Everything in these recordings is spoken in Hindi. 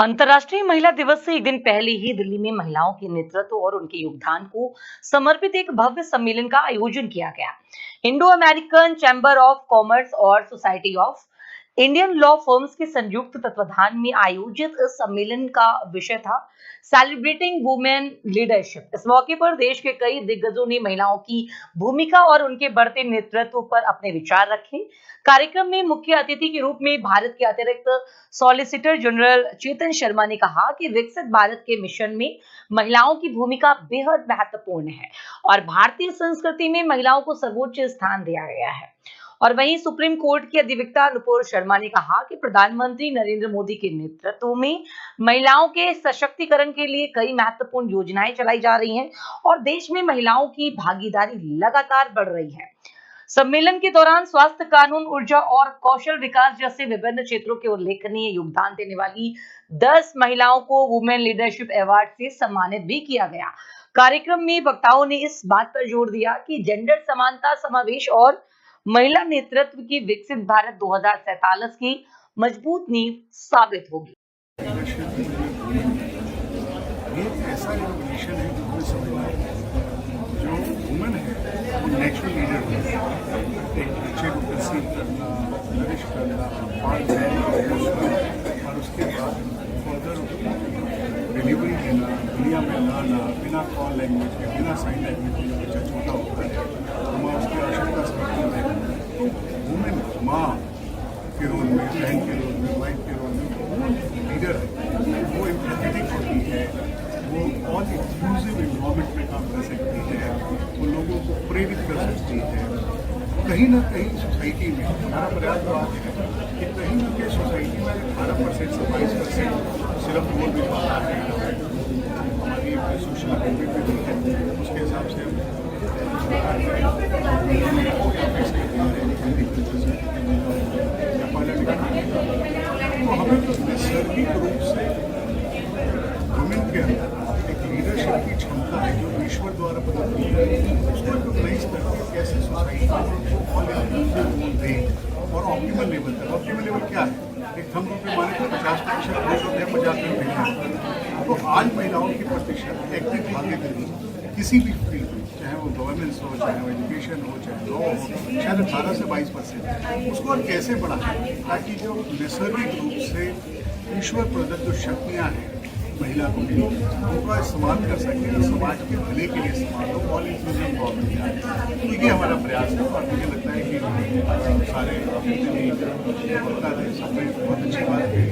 अंतर्राष्ट्रीय महिला दिवस से एक दिन पहले ही दिल्ली में महिलाओं के नेतृत्व और उनके योगदान को समर्पित एक भव्य सम्मेलन का आयोजन किया गया। Indo American Chamber of Commerce और Society of Indian Law Firms के संयुक्त तत्वाधान में आयोजित इस सम्मेलन का विषय था सेलिब्रेटिंग वुमेन लीडरशिप। इस मौके पर देश के कई दिग्गजों ने महिलाओं की भूमिका और उनके बढ़ते नेतृत्व पर अपने विचार रखे। कार्यक्रम में मुख्य अतिथि के रूप में भारत के अतिरिक्त सॉलिसिटर जनरल चेतन शर्मा ने कहा कि विकसित भारत के मिशन में महिलाओं की भूमिका बेहद महत्वपूर्ण है और भारतीय संस्कृति में महिलाओं को सर्वोच्च स्थान दिया गया है। और वहीं सुप्रीम कोर्ट की अधिवक्ता नुपुर शर्मा ने कहा कि प्रधानमंत्री नरेंद्र मोदी के नेतृत्व में महिलाओं के सशक्तिकरण के लिए कई महत्वपूर्ण योजनाएं चलाई जा रही हैं और देश में महिलाओं की भागीदारी लगातार बढ़ रही है। सम्मेलन के दौरान स्वास्थ्य, कानून, ऊर्जा और कौशल विकास जैसे विभिन्न क्षेत्रों के उल्लेखनीय योगदान देने वाली 10 महिलाओं को वुमेन लीडरशिप अवार्ड से सम्मानित भी किया गया। कार्यक्रम में वक्ताओं ने इस बात पर जोर दिया कि जेंडर समानता, समावेश और महिला नेतृत्व की विकसित भारत 2047 की मजबूत नींव साबित होगी। ये ऐसा मिशन है जिसमें समझना जो वुमेन है वो नेचुरल लीडर है। एक बच्चे को कंसीव करना, नरिश करना, और उसके बाद फर्दर डिलीवरी देना, दुनिया में लाना, बिना कॉल लैंग्वेज के, बिना साइन लैंग्वेज के जो बच्चा छोटा होता है माँ उसकी आवश्यकता समझती है। तो वुमेन माँ के रोल में, बहन के रोल में, वाइफ के रोल में वो लीडर है, वो एम्पैथेटिक होती है, वो और इंक्लूसिव इन्वायरमेंट में काम कर सकती है, वो लोगों को प्रेरित कर सकती है। कहीं ना कहीं सोसाइटी में हमारा प्रयास रहा है कि कहीं ना कहीं सोसाइटी में 18% से 22% सिर्फ वोट भी पाता है। हमारी सोशल एक्टिविटी भी है, उसके हिसाब से हम तो हमें तो नैसर्गिक रूप से वुमेन के अंदर एक लीडरशिप की क्षमता है जो ईश्वर द्वारा प्रदत्त है, उसको रिकॉग्नाइज करके कैसे सोसाइटी को ऑल इंक्लूसिव दें और ऑप्टिमल लेवल तक। ऑप्टिमल लेवल क्या है? एक थंब रूप में माने तो 50% पुरुष होते हैं, 50% महिला। तो आज महिलाओं की प्रतिशत एक्टिव भागीदारी किसी भी फील्ड में, चाहे वो गवर्नेंस हो, चाहे वो एजुकेशन हो, चाहे लॉ हो, शायद 18 से 22%, उसको और कैसे बढ़ाएं ताकि जो नैसर्गिक रूप से ईश्वर प्रदत्त जो शक्तियाँ हैं महिला को मिली उनका इस्तेमाल कर सकें और समाज के भले के लिए इस्तेमाल हो, ऑल इंक्लूसिव गवर्नमेंट जाए। तो ये हमारा प्रयास है और मुझे लगता है कि सारे होता है सब में बहुत अच्छी बात है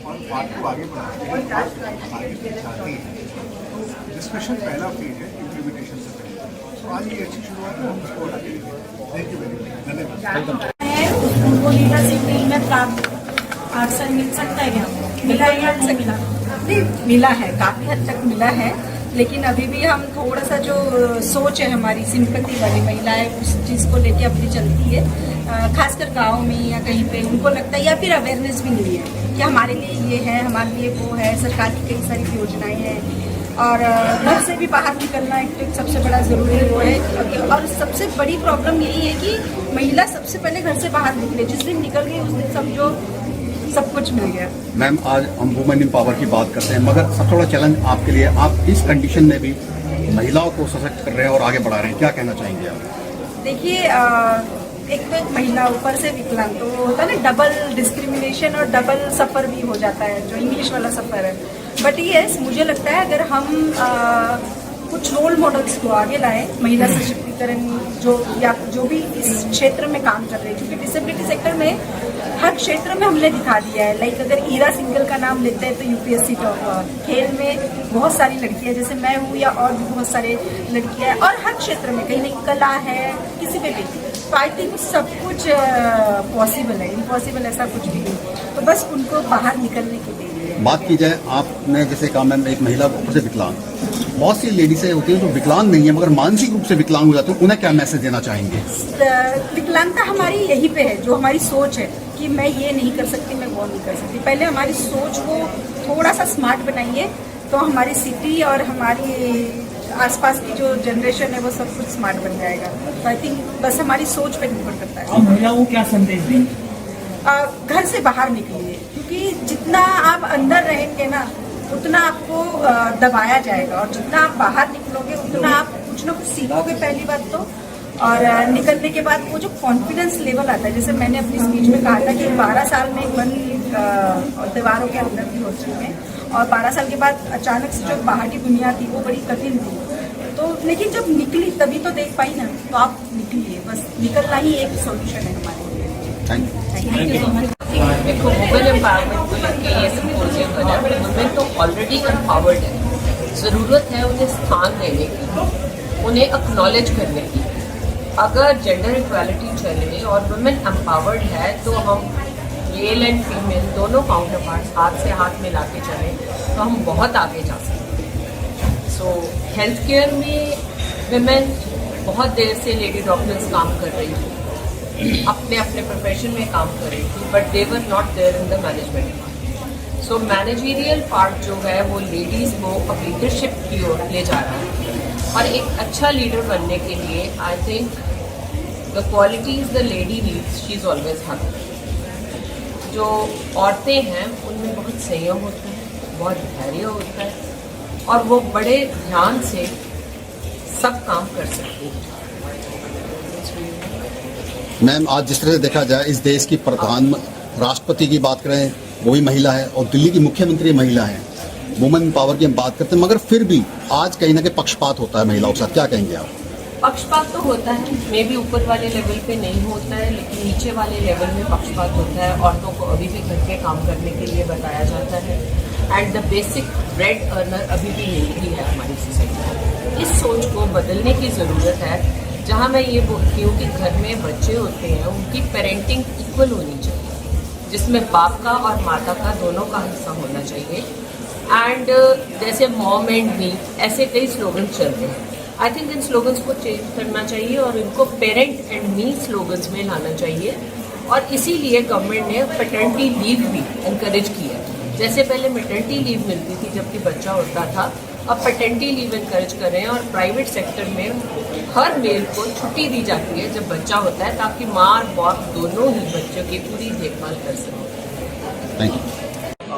और बात को आगे बढ़ाते हैं, आगे जाती है। तो डिस्कशन पहला फेज है इम्प्लीमेंटेशन से पहले। तो आज ये अच्छी शुरुआत है, हम उसको आगे लेंगे। थैंक यू वेरी मच, धन्यवाद। उनको लीडरशिप में प्राप्त अवसर मिल सकता है क्या? मिला है, मिला है, काफी हद तक मिला है, लेकिन अभी भी हम थोड़ा सा जो सोच है हमारी सिंपैथी वाली महिलाएं उस चीज़ को लेके अपनी चलती है, खासकर गांव में या कहीं पे उनको लगता है, या फिर अवेयरनेस भी नहीं है कि हमारे लिए ये है, हमारे लिए वो है। सरकार की कई सारी योजनाएं हैं और घर से भी बाहर निकलना एक सबसे बड़ा ज़रूरी वो है। और सबसे बड़ी प्रॉब्लम यही है कि महिला सबसे पहले घर से बाहर निकले, जिस दिन निकल गई उस दिन समझो सब कुछ मिल गया। मैम, आज हम वुमेन एम्पावर की बात करते हैं, मगर सबसे बड़ा चैलेंज आपके लिए, आप इस कंडीशन में भी महिलाओं को सशक्त कर रहे हैं और आगे बढ़ा रहे हैं, क्या कहना चाहेंगे आप? देखिए, एक तो एक महिला ऊपर से विकलांग, तो होता है ना डबल डिस्क्रिमिनेशन और डबल सफ़र भी हो जाता है, जो इंग्लिश वाला सफ़र है। बट यस, मुझे लगता है अगर हम कुछ रोल मॉडल्स को आगे लाएं, महिला सशक्तिकरण जो भी इस क्षेत्र में काम कर रहे हैं, क्योंकि डिसेबिलिटी सेक्टर में हर क्षेत्र में हमने दिखा दिया है। लाइक अगर ईरा सिंगल का नाम लेते हैं तो यूपीएससी टॉपर, खेल में बहुत सारी लड़कियां जैसे मैं हूँ या और भी बहुत सारे लड़कियां हैं, और हर क्षेत्र में कहीं ना कला है, किसी पे भी। तो आई थिंक सब कुछ पॉसिबल है, इम्पॉसिबल ऐसा कुछ भी नहीं। तो बस उनको बाहर निकलने के लिए बात की जाए, आपने जैसे कहा मैम एक महिला ऊपर से विकलांग, बहुत सी लेडीज़ें होती हैं जो विकलांग नहीं है मगर मानसिक रूप से विकलांग हो जाती है, उन्हें क्या मैसेज देना चाहेंगे? विकलांगता हमारी यही पे है, जो हमारी सोच है कि मैं ये नहीं कर सकती, मैं वो नहीं कर सकती। पहले हमारी सोच को थोड़ा सा स्मार्ट बनाइए तो हमारी सिटी और हमारी आसपास की जो जनरेशन है वो सब कुछ स्मार्ट बन जाएगा। तो आई थिंक बस हमारी सोच पे निर्भर करता है। और महिलाओं को क्या संदेश देंगे? घर से बाहर निकलिए, क्योंकि जितना आप अंदर रहेंगे ना उतना आपको दबाया जाएगा, और जितना आप बाहर निकलोगे उतना आप कुछ ना कुछ सीखोगे पहली बात तो। और निकलने के बाद वो जो कॉन्फिडेंस लेवल आता है, जैसे मैंने अपनी स्पीच में कहा था कि 12 साल में एक बंद दीवारों के अंदर थी हॉस्टल में, और 12 साल के बाद अचानक से जो बाहर की दुनिया थी वो बड़ी कठिन थी। तो लेकिन जब निकली तभी तो देख पाई ना, तो आप निकलिए, बस निकलना ही एक सोल्यूशन है हमारे लिए। Thank you. देखो, वुमेन एम्पावरमेंट को लेकर ये सिम्पोजियम बना है। वुमेन तो ऑलरेडी एम्पावर्ड है, ज़रूरत है उन्हें स्थान देने की, उन्हें एक्नॉलेज करने की। अगर जेंडर इक्वालिटी चले और वुमेन एम्पावर्ड है तो हम मेल एंड फीमेल दोनों काउंटर पार्ट्स हाथ से हाथ मिला के चलें तो हम बहुत आगे जा सकते हैं। सो हेल्थ केयर में वुमेन बहुत देर से लेडी डॉक्टर्स काम कर रही थी, अपने अपने प्रोफेशन में काम कर रही थी, but they were not there in the management. So managerial part जो है वो लेडीज़ को अब लीडरशिप की ओर ले जा रहा है, और एक अच्छा लीडर बनने के लिए I think the qualities the lady needs she is always have. जो औरतें हैं उनमें बहुत संयम होता है, बहुत धैर्य होता है, और वो बड़े ध्यान से सब काम कर सकती हैं। मैम, आज जिस तरह से देखा जाए इस देश की प्रधान राष्ट्रपति की बात करें वो भी महिला है, और दिल्ली की मुख्यमंत्री महिला है, वुमेन पावर की हम बात करते हैं, मगर फिर भी आज कहीं ना कहीं पक्षपात होता है महिलाओं के साथ, क्या कहेंगे आप? पक्षपात तो होता है, मे भी ऊपर वाले लेवल पे नहीं होता है, लेकिन नीचे वाले लेवल में पक्षपात होता है। औरतों को अभी भी घर के काम करने के लिए बताया जाता है, and the basic bread earner अभी भी नहीं है हमारी सोसाइटी में। इस सोच को बदलने की ज़रूरत है, जहाँ मैं ये बोलती हूँ कि घर में बच्चे होते हैं उनकी पेरेंटिंग इक्वल होनी चाहिए, जिसमें बाप का और माता का दोनों का हिस्सा होना चाहिए। एंड जैसे मॉम एंड मी, ऐसे कई स्लोगन चलते हैं। आई थिंक इन स्लोगन्स को चेंज करना चाहिए और इनको पेरेंट एंड मी स्लोगन्स में लाना चाहिए, और इसीलिए गवर्नमेंट ने पैटर्निटी लीव भी इनकरेज किया। जैसे पहले मैटरनिटी लीव मिलती थी जबकि बच्चा होता था, अब पैटर्निटी लीव इनकरेज कर रहे हैं, और प्राइवेट सेक्टर में हर मेल को छुट्टी दी जाती है जब बच्चा होता है, ताकि माँ और बाप दोनों ही बच्चों की पूरी देखभाल कर सकें। Thank you.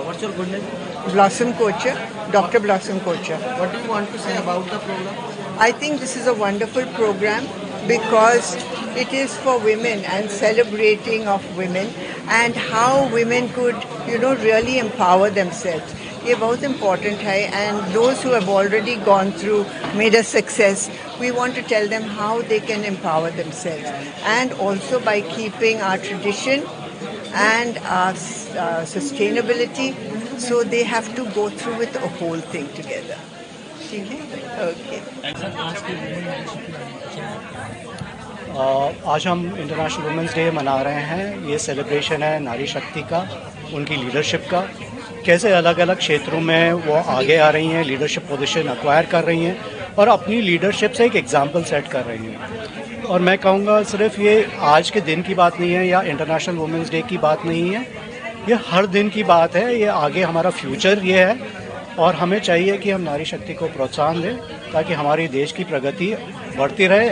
What's your good name? Blossom Kocher, Dr. Blossom Kocher. What do you want to say about the program? I think this is a wonderful program because it is for women and celebrating of women and how women could, really empower themselves. ये बहुत important है, and those who have already gone through, made a success, we want to tell them how they can empower themselves, and also by keeping our tradition and our sustainability, so they have to go through with the whole thing together. ठीक है? Okay. आज हम इंटरनेशनल वुमेंस डे मना रहे हैं। ये सेलिब्रेशन है नारी शक्ति का, उनकी लीडरशिप का, कैसे अलग अलग क्षेत्रों में वो आगे आ रही हैं, लीडरशिप पोजीशन एक्वायर कर रही हैं और अपनी लीडरशिप से एक एग्जाम्पल सेट कर रही हैं। और मैं कहूँगा सिर्फ ये आज के दिन की बात नहीं है या इंटरनेशनल वुमेंस डे की बात नहीं है, ये हर दिन की बात है। ये आगे हमारा फ्यूचर ये है, और हमें चाहिए कि हम नारी शक्ति को प्रोत्साहन दें ताकि हमारी देश की प्रगति बढ़ती रहे।